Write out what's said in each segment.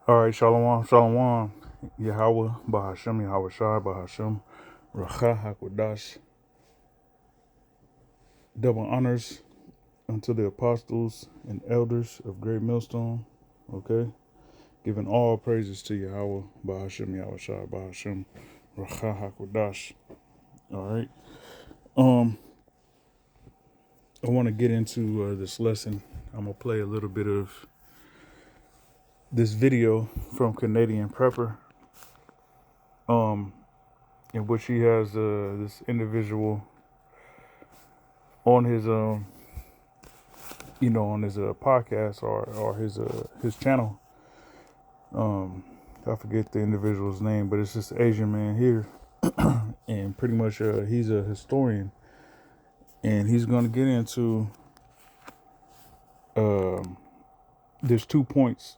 All right, Shalom, Shalom, Yahweh, Bahashem, Yahweh Shai, Bahashem, Racha Hakodash. Double honors unto the apostles and elders of Great Millstone. Okay, giving all praises to Yahweh, Bahashem, Yahweh Shai, Bahashem, Racha Hakodash. All right, um, I want to get into this lesson. I'm gonna play a little bit of this video from Canadian Prepper, um, in which he has this individual on his on his podcast or his channel. I forget the individual's name, but it's this Asian man here, and pretty much he's a historian, and he's going to get into there's 2 points.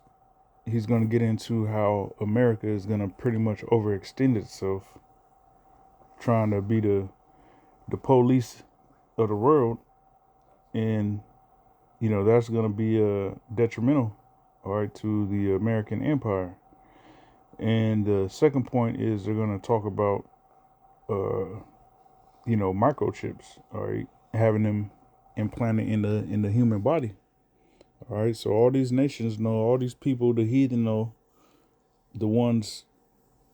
He's going to get into how America is going to pretty much overextend itself, trying to be the police of the world, and that's going to be detrimental, all right, to the American empire. And the second point is they're going to talk about, microchips, all right, having them implanted in the human body, all right. So all these nations know, all these people, the heathen know, the ones,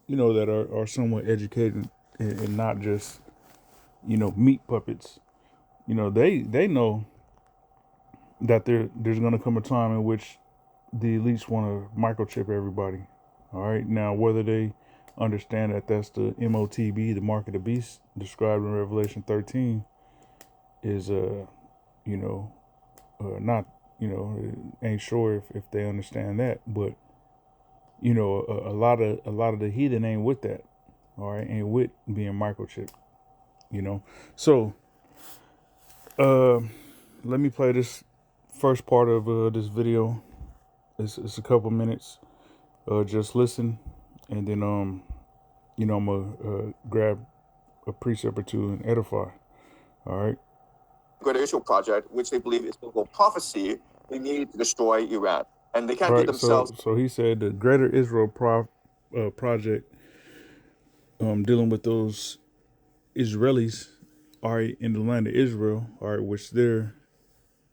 that are somewhat educated and not just, meat puppets. They know that there's going to come a time in which the elites want to microchip everybody. All right. Now, whether they understand that that's the MOTB, the mark of the beast, described in Revelation 13, is not ain't sure if they understand that, but a lot of the heathen ain't with that. All right, ain't with being microchipped. So uh, let me play this first part of this video. It's a couple minutes. Just listen, and then I'm gonna grab a precept or two and edify. All right. Greater Israel Project, which they believe is biblical prophecy, they need to destroy Iran, and they can't All do right. themselves. So he said the Greater Israel Project, dealing with those Israelis, all right, in the land of Israel, all right, which they're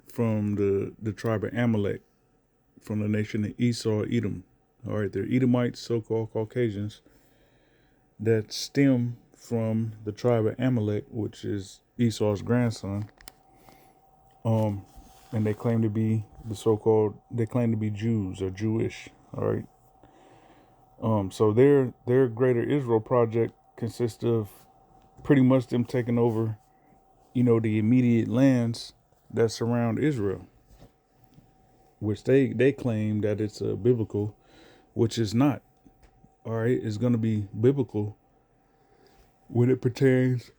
from the tribe of Amalek, from the nation of Esau, Edom. All right, they're Edomites, so-called Caucasians, that stem from the tribe of Amalek, which is Esau's grandson. And they claim to be they claim to be Jews or Jewish. All right. So their Greater Israel Project consists of pretty much them taking over, the immediate lands that surround Israel, which they claim that it's biblical, which is not. All right, it's going to be biblical when it pertains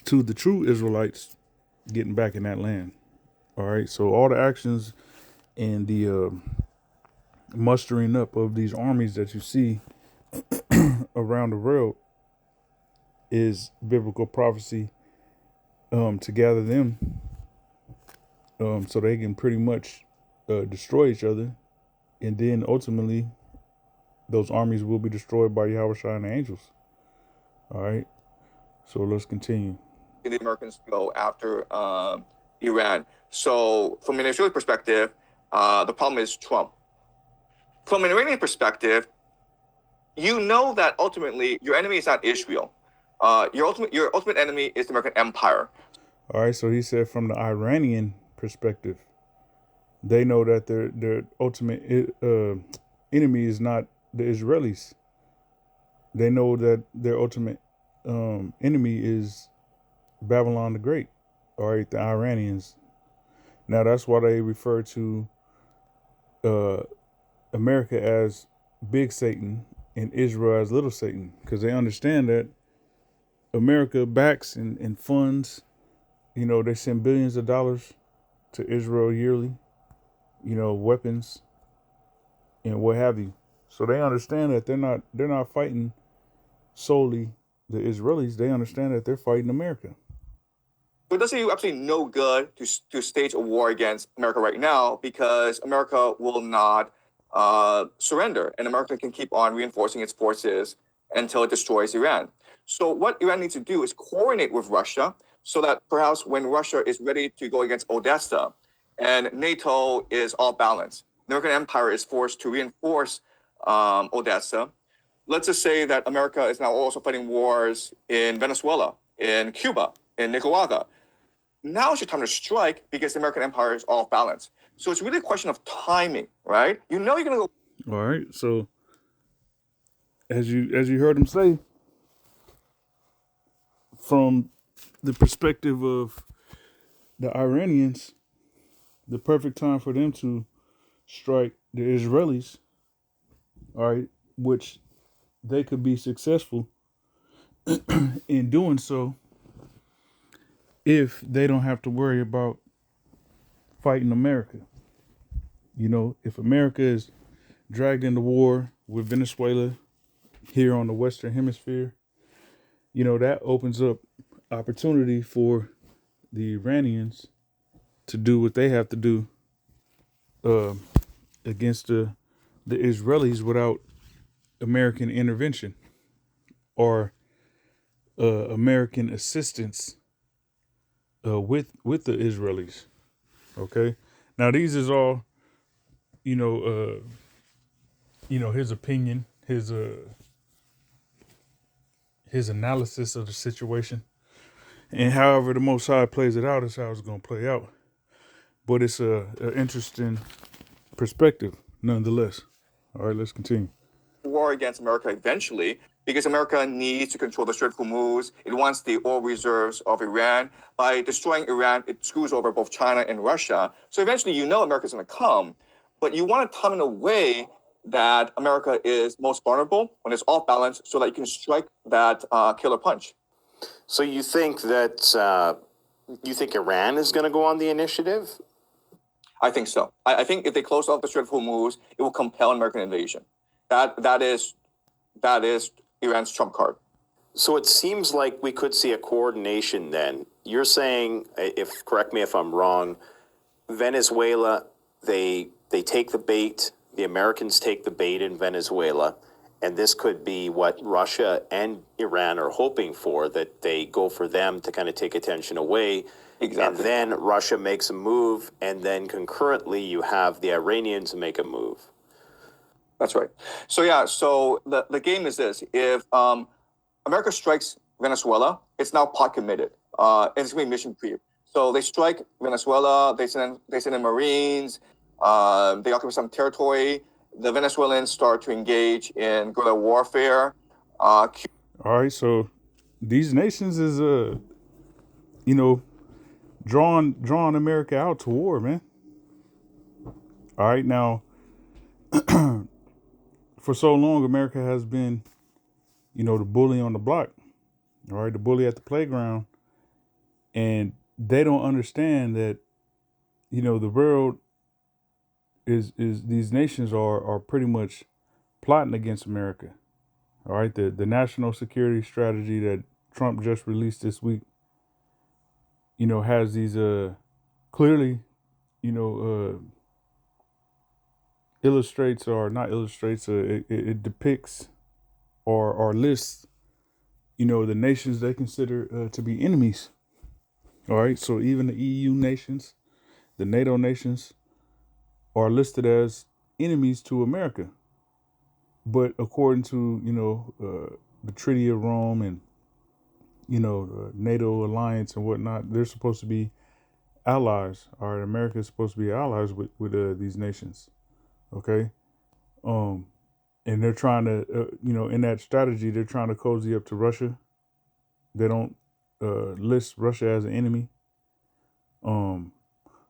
to the true Israelites getting back in that land. All right, so all the actions and the mustering up of these armies that you see around the world is biblical prophecy, to gather them, so they can pretty much destroy each other, and then ultimately those armies will be destroyed by Yahweh Shai and the angels. All right, so let's continue. The Americans go after Iran. So from an Israeli perspective, the problem is Trump. From an Iranian perspective, you know that ultimately your enemy is not Israel. Your ultimate enemy is the American empire. All right, so he said from the Iranian perspective, they know that their ultimate enemy is not the Israelis. They know that their ultimate enemy is Babylon the Great. All right, the Iranians. Now that's why they refer to America as Big Satan and Israel as Little Satan, because they understand that America backs and funds, they send billions of dollars to Israel yearly, weapons and what have you. So they understand that they're not fighting solely the Israelis. They understand that they're fighting America. So it does you absolutely no good to stage a war against America right now, because America will not surrender, and America can keep on reinforcing its forces until it destroys Iran. So what Iran needs to do is coordinate with Russia so that perhaps when Russia is ready to go against Odessa and NATO is all balanced, the American empire is forced to reinforce Odessa. Let's just say that America is now also fighting wars in Venezuela, in Cuba, in Nicaragua. Now it's your time to strike because the American empire is off balance. So it's really a question of timing, right? You know you're going to go. All right. So as you heard him say, from the perspective of the Iranians, the perfect time for them to strike the Israelis, all right, which they could be successful in doing so if they don't have to worry about fighting America. You know, if America is dragged into war with Venezuela here on the Western Hemisphere, you know, that opens up opportunity for the Iranians to do what they have to do against the Israelis without American intervention or American assistance with the Israelis. Okay, now these is all, you know, his opinion, his analysis of the situation, and however the Most High plays it out is how it's going to play out. But it's a interesting perspective, nonetheless. All right, let's continue. War against America eventually because America needs to control the Strait of Hormuz. It wants the oil reserves of Iran. By destroying Iran, it screws over both China and Russia. So eventually, you know America's going to come, but you want to come in a way that America is most vulnerable when it's off balance so that you can strike that killer punch. So you think that Iran is going to go on the initiative? I think so. I think if they close off the Strait of Hormuz, it will compel an American invasion. That is Iran's trump card. So it seems like we could see a coordination then. You're saying, if correct me if I'm wrong, Venezuela, they take the bait, the Americans take the bait in Venezuela, and this could be what Russia and Iran are hoping for, that they go for them to kind of take attention away. Exactly. And then Russia makes a move, and then concurrently you have the Iranians make a move. That's right. So the game is this: if America strikes Venezuela, it's now pot committed. It's going to be mission creep. So they strike Venezuela. They send in Marines. They occupy some territory. The Venezuelans start to engage in guerrilla warfare. All right. So these nations is drawing America out to war, man. All right. Now, for so long, America has been, the bully on the block. All right, the bully at the playground, and they don't understand that, the world is these nations are pretty much plotting against America. All right, the national security strategy that Trump just released this week, has these clearly, illustrates or not illustrates, it depicts or lists, the nations they consider to be enemies. All right, so even the EU nations, the NATO nations are listed as enemies to America. But according to, the Treaty of Rome and, NATO alliance and whatnot, they're supposed to be allies. All right, America is supposed to be allies with these nations. Okay. And they're trying to, in that strategy, they're trying to cozy up to Russia. They don't list Russia as an enemy.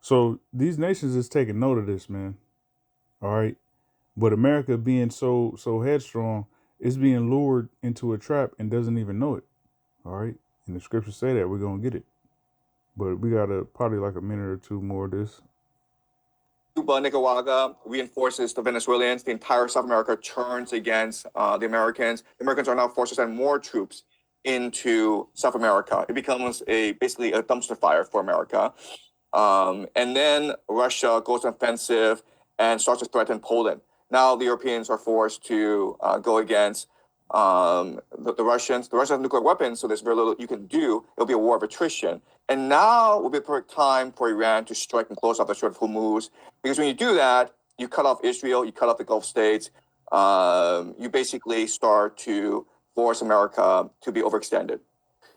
So these nations is taking note of this, man. All right. But America being so headstrong is being lured into a trap and doesn't even know it. All right. And the scriptures say that we're going to get it. But we got probably like a minute or two more of this. Cuba, Nicaragua reinforces the Venezuelans. The entire South America turns against the Americans. The Americans are now forced to send more troops into South America. It becomes basically a dumpster fire for America. And then Russia goes offensive and starts to threaten Poland. Now the Europeans are forced to go against the Russians. The Russians have nuclear weapons, so there's very little you can do. It'll be a war of attrition. And now will be the perfect time for Iran to strike and close off the Strait of Hormuz. Because when you do that, you cut off Israel, you cut off the Gulf states. You basically start to force America to be overextended.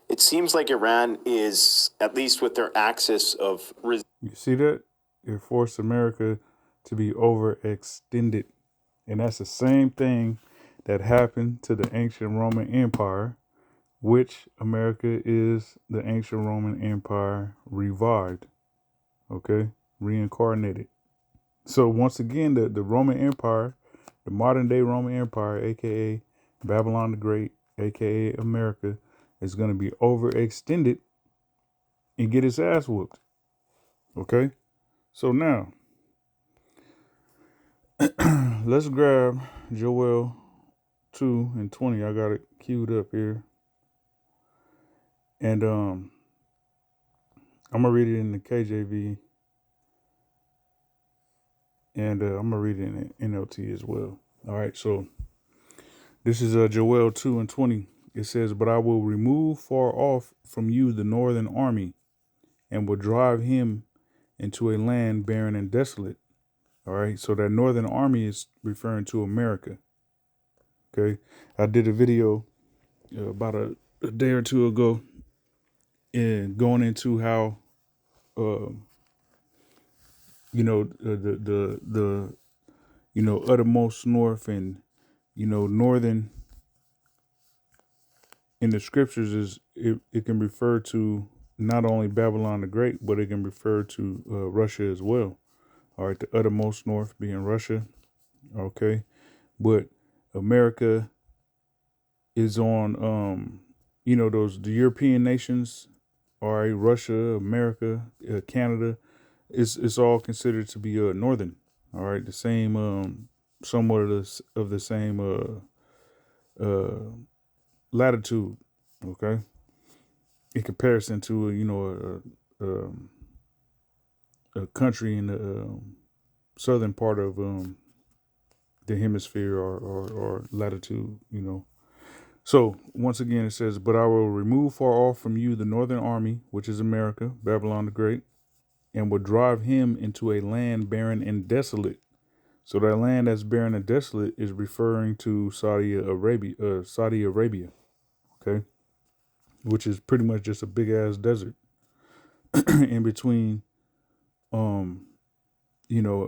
It seems like Iran is, at least with their axis of You see that? It forced America to be overextended. And that's the same thing that happened to the ancient Roman Empire, which America is the ancient Roman Empire revived. Okay? Reincarnated. So once again, the Roman Empire, the modern day Roman Empire, aka Babylon the Great, aka America, is going to be overextended and get its ass whooped. Okay? So now, let's grab Joel 2 and 20. I got it queued up here. And I'm going to read it in the KJV. And I'm going to read it in the NLT as well. All right, so this is Joel 2 and 20. It says, "But I will remove far off from you the northern army, and will drive him into a land barren and desolate." All right, so that northern army is referring to America. Okay, I did a video about a day or two ago, and going into how, the uttermost north and northern in the scriptures is it can refer to not only Babylon the Great, but it can refer to Russia as well. All right, the uttermost north being Russia. Okay, but America is on the European nations. All right, Russia, America, Canada, it's all considered to be northern. All right, the same somewhat of the same latitude. Okay, in comparison to a country in the southern part of the hemisphere or latitude, So once again, it says, "But I will remove far off from you the northern army, which is America, Babylon the Great, and will drive him into a land barren and desolate." So that land that's barren and desolate is referring to Saudi Arabia, okay, which is pretty much just a big ass desert in between,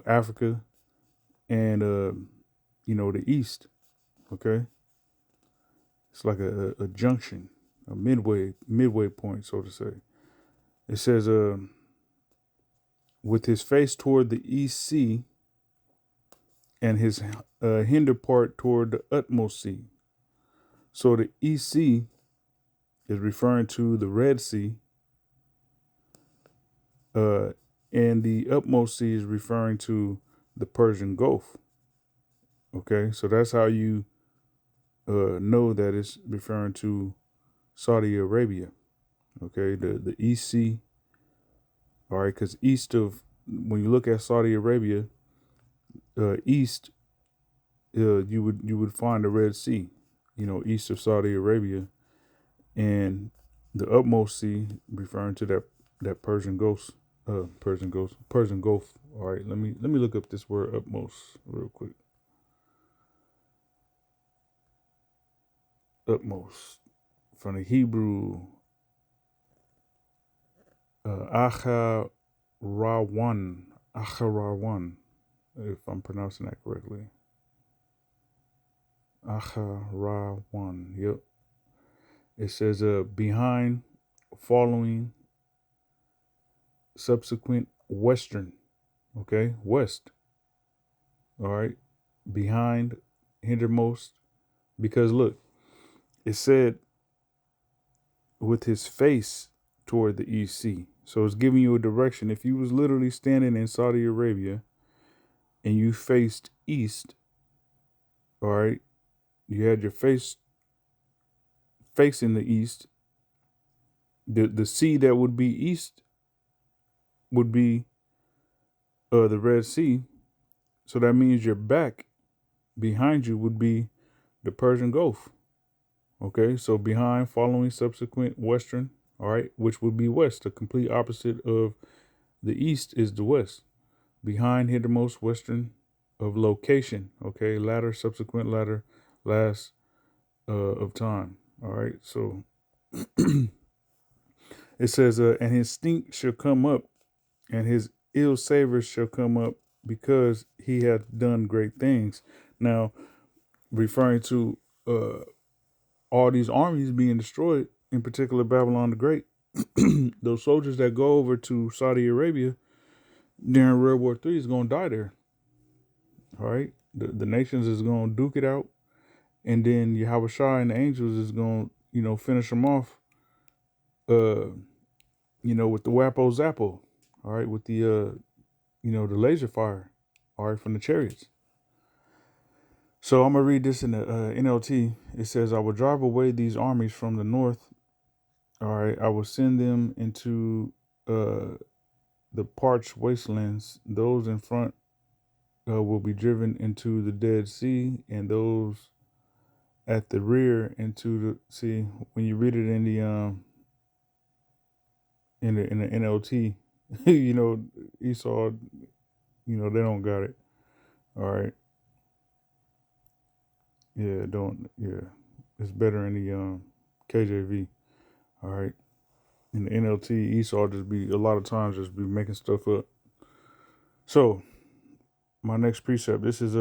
Africa and the east, okay. It's like a junction, a midway point, so to say. It says, "With his face toward the east sea, and his hinder part toward the utmost sea." So the East Sea is referring to the Red Sea, and the utmost sea is referring to the Persian Gulf. Okay, so that's how you know that it's referring to Saudi Arabia. Okay, the East Sea. All right, because when you look at Saudi Arabia, east, you would find the Red Sea, east of Saudi Arabia, and the utmost sea referring to that Persian Gulf. All right, let me look up this word utmost real quick. Utmost from the Hebrew acharawan, if I'm pronouncing that correctly. Acharawan, yep. It says behind, following, subsequent, western. Okay, west. All right, behind, hindermost. Because look, it said with his face toward the East Sea. So it's giving you a direction. If you was literally standing in Saudi Arabia and you faced east, all right, you had your face facing the east, the sea that would be east would be the Red Sea. So that means your back behind you would be the Persian Gulf. Okay, so behind, following, subsequent, western, all right, which would be west. The complete opposite of the east is the west. Behind, hithermost, western of location. Okay, latter, subsequent, latter, last of time. All right, so it says, and his stink shall come up, and his ill savor shall come up, because he hath done great things. Now, referring to all these armies being destroyed, in particular Babylon the Great, those soldiers that go over to Saudi Arabia during World War III is going to die there. All right, the nations is going to duke it out, and then Yahweh Shai and the angels is going to, finish them off. With the Wapo Zappo. All right, with the the laser fire. All right, from the chariots. So I'm gonna read this in the NLT. It says, "I will drive away these armies from the north. All right, I will send them into the parched wastelands. Those in front will be driven into the Dead Sea, and those at the rear into the sea." When you read it in the NLT, Esau, they don't got it. All right. Yeah, it's better in the KJV. All right. In the NLT, Esau just be a lot of times just be making stuff up. So my next precept, this is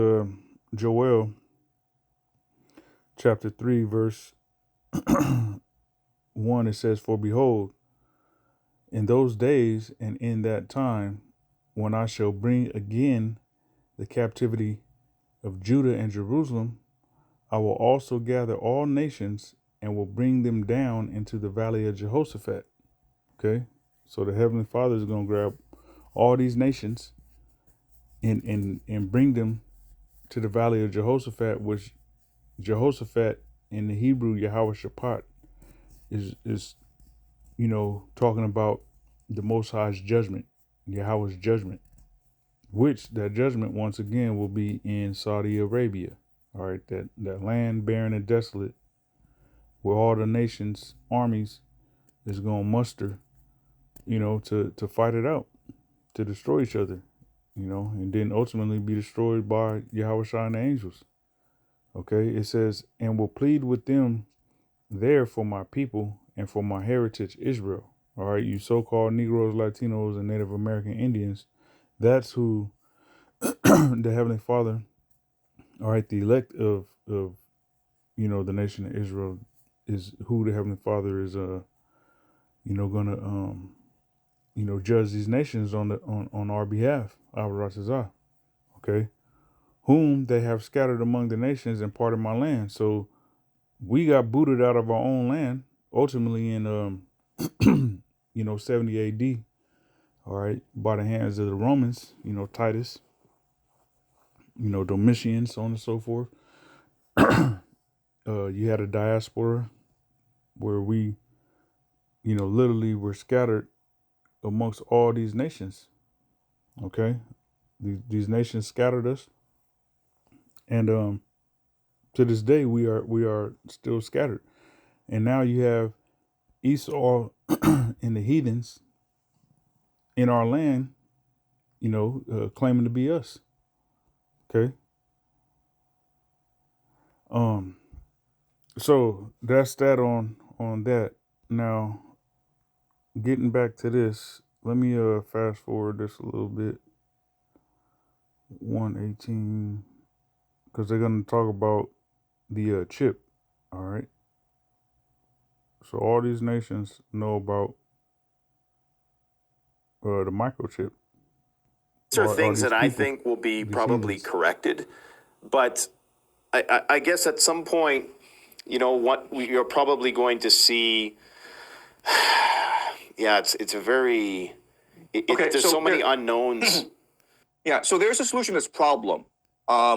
Joel chapter 3, verse 1. It says, "For behold, in those days and in that time, when I shall bring again the captivity of Judah and Jerusalem, I will also gather all nations and will bring them down into the valley of Jehoshaphat." Okay, so the Heavenly Father is going to grab all these nations and bring them to the valley of Jehoshaphat, which Jehoshaphat in the Hebrew, Yahweh Shaphat, is talking about the Most High's judgment, Yahweh's judgment, which that judgment once again will be in Saudi Arabia. All right, that land barren and desolate, where all the nations' armies is going to muster, to fight it out, to destroy each other, and then ultimately be destroyed by Yahweh Shai and the angels. Okay, it says, "And will plead with them there for my people and for my heritage Israel." All right, you so-called Negroes, Latinos, and Native American Indians, that's who the Heavenly Father, all right, the elect of the nation of Israel, is who the Heavenly Father is gonna judge these nations on our behalf, Avarasazah, okay, whom they have scattered among the nations and parted my land. So we got booted out of our own land, ultimately in 70 AD, all right, by the hands of the Romans, Titus, Domitian, so on and so forth. You had a diaspora where we, literally were scattered amongst all these nations. Okay, these nations scattered us, and to this day we are still scattered. And now you have Esau and the heathens in our land, claiming to be us. Okay. So that's that on that. Now, getting back to this, let me fast forward this a little bit. 118, because they're gonna talk about the chip. All right. So all these nations know about the microchip. These are things that I think will be probably corrected, but I guess at some point, what you're probably going to see. Yeah, it's a very. There's so many unknowns. Yeah, so there's a solution to this problem,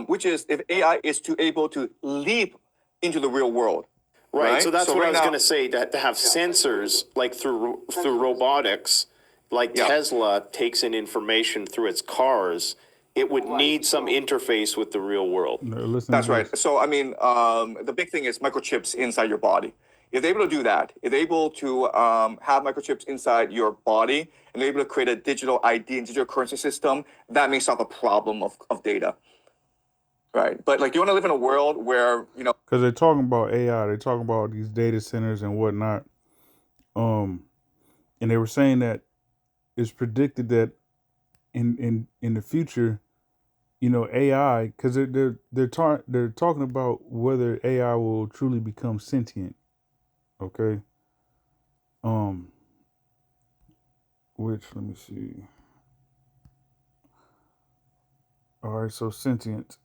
which is if AI is able to leap into the real world. Right. So that's what I was going to say. That to have sensors like through robotics, like Tesla takes in information through its cars it would need some interface with the real world. Listen That's to right. this. So, I mean, the big thing is microchips inside your body. If they're able to do that, if they're able to have microchips inside your body and they're able to create a digital ID and digital currency system, that may solve a problem of data. Right. But like, you want to live in a world where, Because they're talking about AI, they're talking about these data centers and whatnot. And they were saying that it's predicted that in the future, AI, because they're talking about whether AI will truly become sentient. Okay. Which, let me see. All right, so sentient.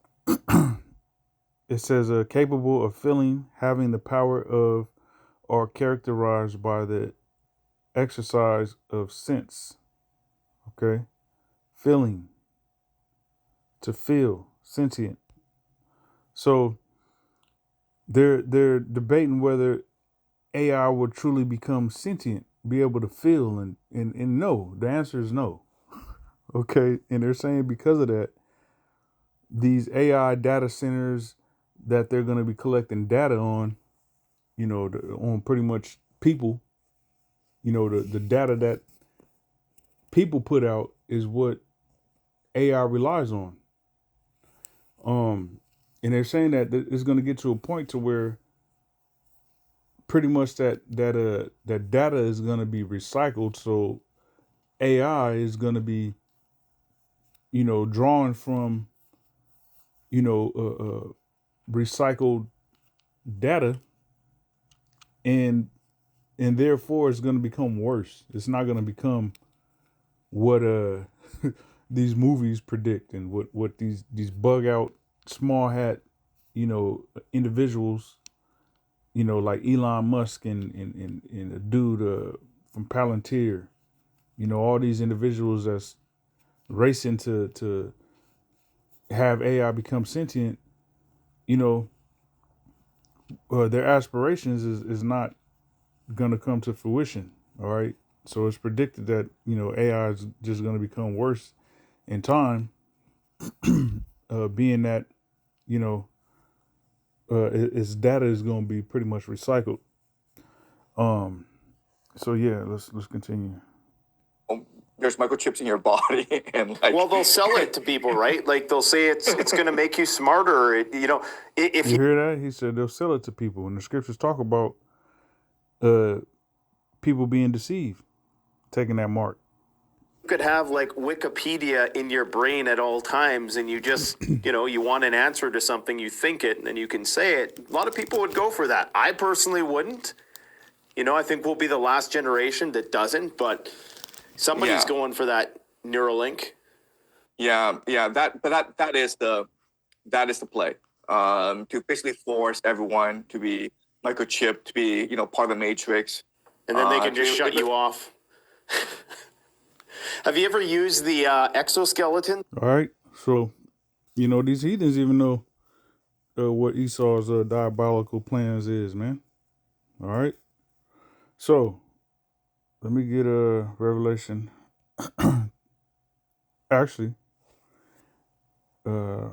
It says capable of feeling, having the power of, or characterized by the exercise of sense. Okay, feeling, to feel, sentient. So they're debating whether AI will truly become sentient, be able to feel and no. The answer is no. Okay, and they're saying because of that, these AI data centers that they're going to be collecting data on, on pretty much people, the data that people put out is what AI relies on. And they're saying that it's going to get to a point to where pretty much that data is going to be recycled. So AI is going to be, drawn from, recycled data, and therefore it's going to become worse. It's not going to become what these movies predict and what these bug out small hat individuals like Elon Musk and a dude from Palantir, all these individuals that's racing to have AI become sentient, their aspirations is not going to come to fruition. All right. So it's predicted that, AI is just going to become worse in time, being that, its data is going to be pretty much recycled. So yeah, let's continue. there's microchips in your body, and like, Well, they'll sell it to people, right? Like they'll say it's going to make you smarter. If You hear that? He said they'll sell it to people, and the scriptures talk about people being deceived, taking that mark. you could have like Wikipedia in your brain at all times and you just, you want an answer to something, you think it, and then you can say it. A lot of people would go for that. I personally wouldn't. I think we'll be the last generation that doesn't, but somebody's Yeah. going for that Neuralink. yeah, that is the play. To basically force everyone to be microchipped, to be part of the matrix. And then they can just shut you off. Have you ever used the exoskeleton? All right. So, these heathens even know what Esau's diabolical plans is, man. All right. So, let me get a Revelation. Actually, I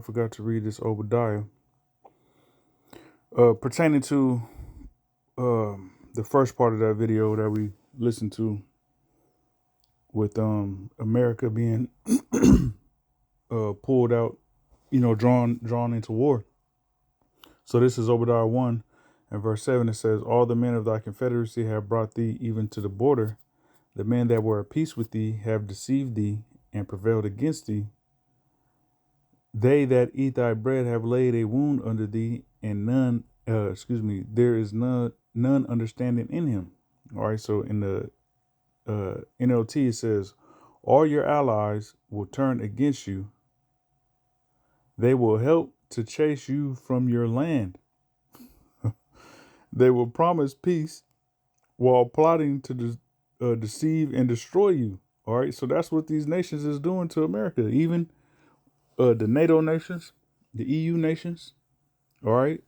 forgot to read this Obadiah. Pertaining to the first part of that video that we listened to with America being pulled out, drawn into war. So this is Obadiah 1 and verse 7. It says, all the men of thy confederacy have brought thee even to the border. The men that were at peace with thee have deceived thee and prevailed against thee. They that eat thy bread have laid a wound under thee, and there is none understanding in him. All right, so in the NLT it says, all your allies will turn against you. They will help to chase you from your land. They will promise peace while plotting to deceive and destroy you. All right, so that's what these nations is doing to America. Even the NATO nations, the EU nations, all right,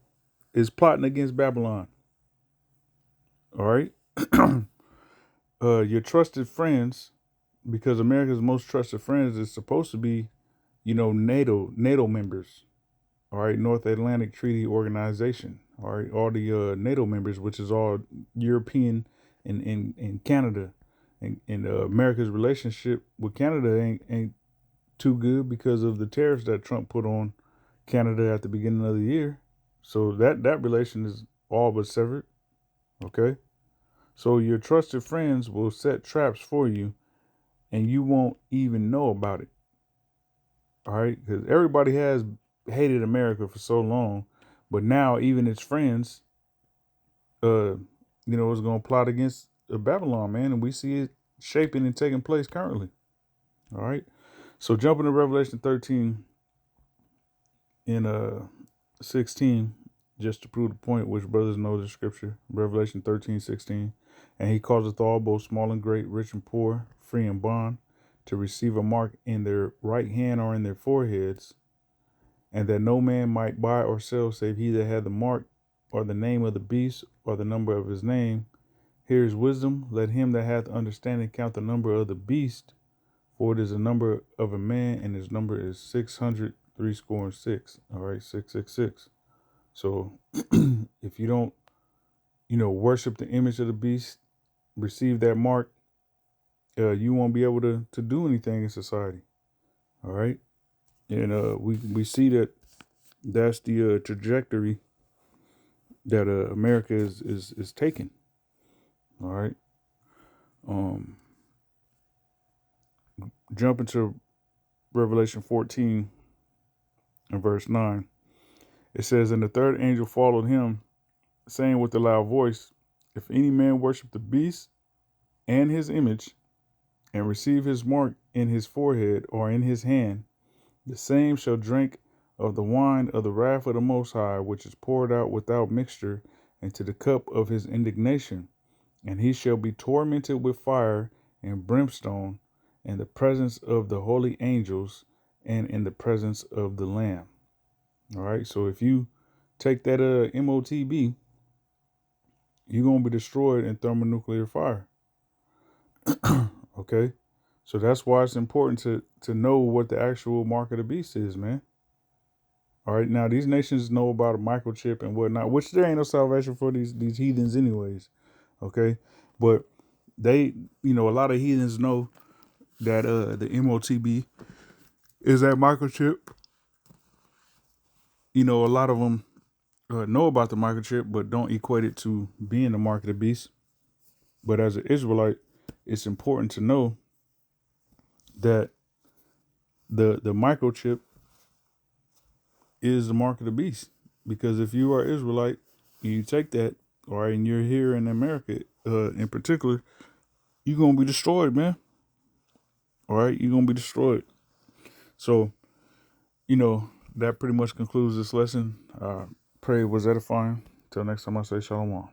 is plotting against Babylon. All right. Your trusted friends because America's most trusted friends is supposed to be, NATO members. All right, North Atlantic Treaty Organization. All right, all the NATO members, which is all European and Canada, and America's relationship with Canada ain't too good because of the tariffs that Trump put on Canada at the beginning of the year. So that relation is all but severed. Okay, so your trusted friends will set traps for you, and you won't even know about it. All right, because everybody has hated America for so long, but now even its friends, is going to plot against Babylon, man, and we see it shaping and taking place currently. All right, so jumping to Revelation 13 in 16, just to prove the point, which brothers know the scripture, Revelation 13:16, and he causeth all, both small and great, rich and poor, free and bond, to receive a mark in their right hand or in their foreheads, and that no man might buy or sell save he that had the mark or the name of the beast or the number of his name. Here is wisdom. Let him that hath understanding count the number of the beast, for it is the number of a man, and his number is 666. All right, 666. So if you don't, worship the image of the beast, receive that mark, you won't be able to do anything in society. All right. And we see that's the trajectory that America is taking. All right. Jumping to Revelation 14 and verse 9. It says, and the third angel followed him, saying with a loud voice, if any man worship the beast and his image, and receive his mark in his forehead or in his hand, the same shall drink of the wine of the wrath of the Most High, which is poured out without mixture into the cup of his indignation. And he shall be tormented with fire and brimstone in the presence of the holy angels and in the presence of the Lamb. All right. So if you take that MOTB, you're going to be destroyed in thermonuclear fire. Okay. So that's why it's important to know what the actual mark of the beast is, man. All right. Now, these nations know about a microchip and whatnot, which there ain't no salvation for these heathens anyways. Okay. But they, a lot of heathens know that the MOTB is that microchip. A lot of them know about the microchip, but don't equate it to being the mark of the beast. But as an Israelite, it's important to know that the microchip is the mark of the beast. Because if you are Israelite and you take that, all right, and you're here in America in particular, you're going to be destroyed, man. All right, you're going to be destroyed. So, that pretty much concludes this lesson. Pray it was edifying. Till next time I say shalom.